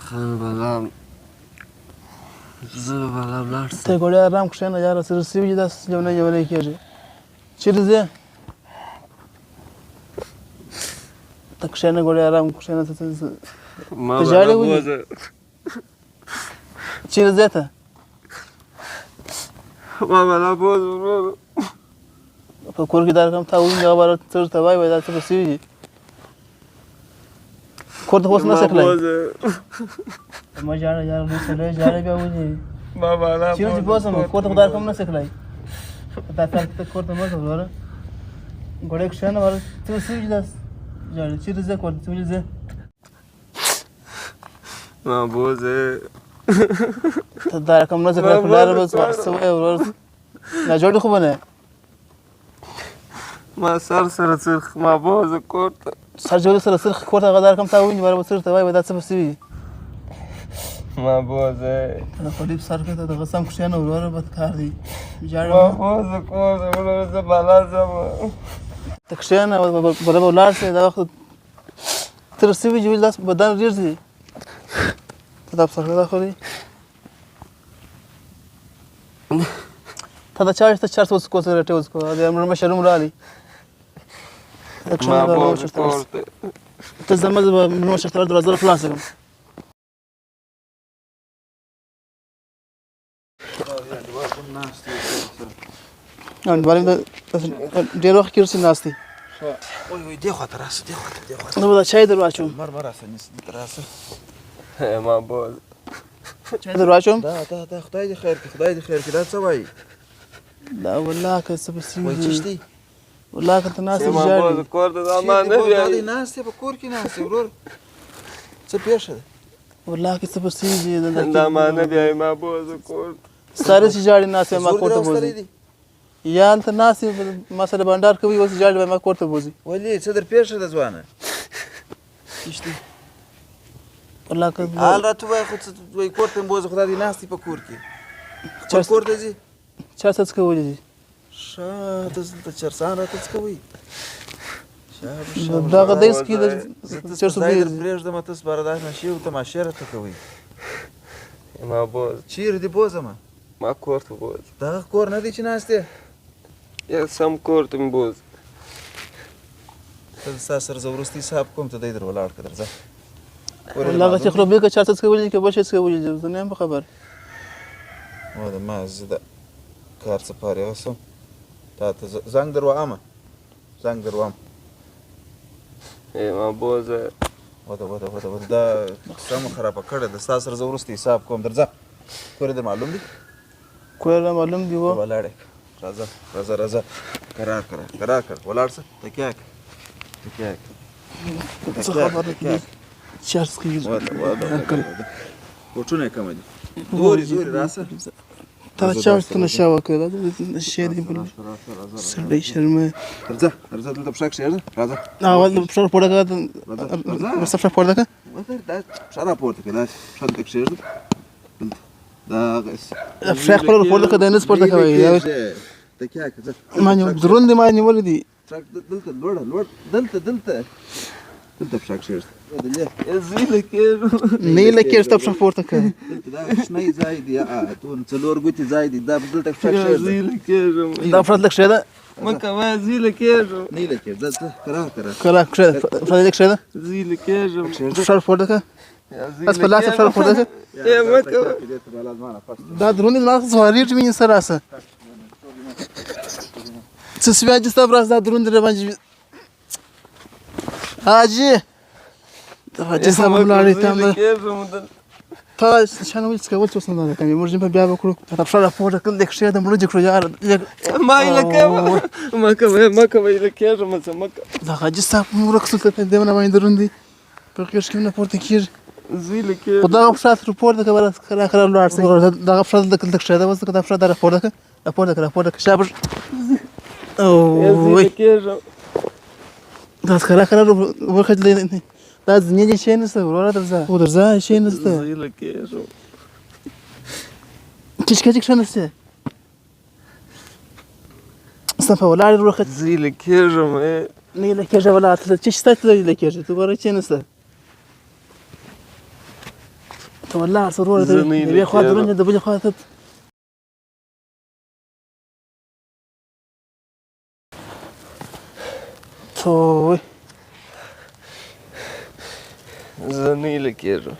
خانه بلام زه بلام لاړ سم. ته ګوړې ارام کښېنه یاره څه رسېږي داسې لیونی لیونی کېږي. چېرې ځې؟ ته کښېنه ګوړې ارام کښېنه. ته ژاړې ولې؟ چېرې ځې ته؟ ما بلا بوزه ورور. په کور کې دا رقم تا وویني هغه به څه ورته وایي دا څه به سوي دي. کور ته خو اوس نه شې تللی. مه ژاړه یاره لوی سړی ژاړې بیا ولې؟ چېرې چې بوځم کور ته خو دا رقم نه شې تللی. دا کال ته کور ته مه ځه وروره. ګوړې کښېنه وروره څه به سوي دي داسې ژاړې. چېرې ځې کور ته ولې ځې؟ ما بوزه ته دا رقم نه زه کړی په لاره به څه وایې ورور. ناجوړې خو به نه یې. ما سر سره څرخ ما بوزه کور ته. سر جوړې سره څرخ کور ته هغه دا رقم تا وویني بیا به څه ورته وایي دا څه به سوي دي. ما بوزه د خولي په سر کې ته دغه سم کښېنه وروره بد کار دی. ژاړې ما بوزه کور ته ورور زه بلا ځم. ته کښېنه بله به ولاړ شې دا وخت ته رسېږي چې ولې داسې بدن ډېر ځي. ته دا په سر کې دا خورې. ته دا چا ته چرس وڅکو سګرېټ یې وڅکو د مشر هم رالي. ته کښېنه دا مشر ته ورسه. ته ځه مه ځه به مشر ته دروازه خلاصه کړم. انډیوال هم ډېر وخت کېږي چې ناست دی. وای دې خواته راسه دې خواته. نو به دا چای در واچوم. مر راسه دلته راسه. ما بوزه چای در واچوم. دا خدای دې خیر کړي خدای دې خیر کړي دا څه وایي؟ دا والله که څه به سوي وایي دي. چیش دی؟ والله که ته ناست یې ما بوزه ژاړې. کور ته دا ما نه دا بیایي. دې ناست دی په کور کې ناست دی ورور. څه پېښه ده؟ والله که څه به سوي دي. دا ما نه بیایي ما بوزه کور ته. ساري چې ژاړې ناست یې ما زور کور دې ته راوستلی بوځي. دی؟ یا هلته ناست یې ما سره بانډار کوي اوس ژاړې به ما کور ته بوځي. ولې څه در پېښه ده ځوانه؟ چیش دی؟ والله که حال راته ووایه خو څه وایي کور ته مې بوځه خو دا دې ناست دی په کور کې. خپل کور ته ځي؟ چا څه څکولی دي. ښه ته دلته چرسان راته څکوئ. دغه دیس کې د چرسو ځای در بوی. پرېږدمه ته سپارهدار نشې او تماشې راته کوئ. ما بوزه چیرې دې بوځمه؟ ما کور ته بوزه. دغه کور نه دی چې ناست دی؟ یا سم کور ته مې بوزه. ته ستا سره زه وروستی حساب کوم ته دی در ولاړ که درځه. والله هغه چې خرابې که چا څه څکولی دي که بل شی څکولی دي زه نه یم په خبر. وده ما زه د کار څه فارغه شوم تا ته زنګ در وهمه زنګ در وهم. ما بوزه وده دا قصه مو خرابه کړې ده ستا سره زه وروستی حساب کوم درځه. کور یې در معلوم دی؟ کور را معلوم دی و. ولاړ یې راځه کرار ولاړ شه تکیه څه خبره کې چرس کوي. کوټونه یې کمه دي زوري راسه. تا چا ورته نشه وکړه نشې دی بل سړی شرمه. درځه دلته پښه کښېږده راځه. اول پښه راپورته کړه ورسته پښه پورته کړه. دا پښه راپورته کړه داسې پښه دلته کښېږده دا پښه خپله راپورته کړه دی نه سپورته کوئ. تکیه که ځه ما دروند دی ما نیولی دی. دلته لوړه دلته پښه کښېږده. زیله کېږم. نه یې لکېږي ته پښه پورته کړه. دلته دا شنی ځای دی څلور ګوتې ځای دی دا دلته پښه کښېږده. زیله کېږم. دا پښه دلته کښېږده. مه کوه زیله کېږم. نه یې لکېږده ځه کرار کرار کښېږده پښه دې کښېږده. زیله کېږم. پښه راپورته کړه بس په لاس پښه راپورته کړه. مه کوه. دا دروند دی زما سوارېږي مې سره راسه څه سوي حاجي صاحب راس دا دروند دی راباندې حاجي حاجي صاحب هم لاړې ته تا شانه ولې څکول چې اوس نه ده کوي موږ په بیا به کړو دا پښه راپورته کړل دې کښېږده مړه دې کړو یاره ما یې لکوه مه کوه یې لکېږم څه مه کوه. دا حاجي صاحب هم ورک سو ته دې نه باندې دروند دی په غېږ کې نه پورته کېږي. زیله کېږم. خو دغه پښه راپورته کړه کرار ولاړ شئ. دغه پښه دلته کښېږده اوس دا پښه دا راپورته کړه شاباش. زیله کېږم. دا کرار وخېدلی دا ځینې دې شی نشته وروره درځه شی نشته. زیله کېږم. کچکچ کښېناستې ستا په ولاړ وروخېد. زیله کېږم. نه یې لکېږه ولاړ چې شته ته یې لکېږه ته ګوره چې نشته ته ولاړ شه وروره، زه د نه یوې خوا کېږم. دروند د بلې خوا ته څوی زه نه هیله کېږم.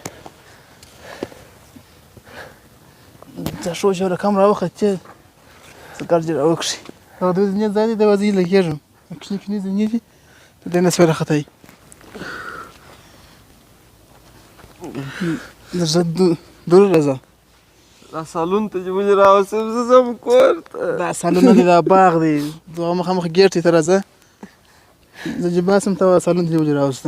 دا شو چې رقم راوخت چې څه ګرځې راوکړي هغه د ځینې ځای دی د وځي لګېږم کوچني کوچني ځینې دي ته دی نه سوی راختی زه دور راځه دا سالون ته چې ولې راوستم زه ځم کور ته. دا سالون نه دی دا باغ دی دغه مخامخ ګیټ ته راځه زه چې باسم ته سالون ته ولې راوستم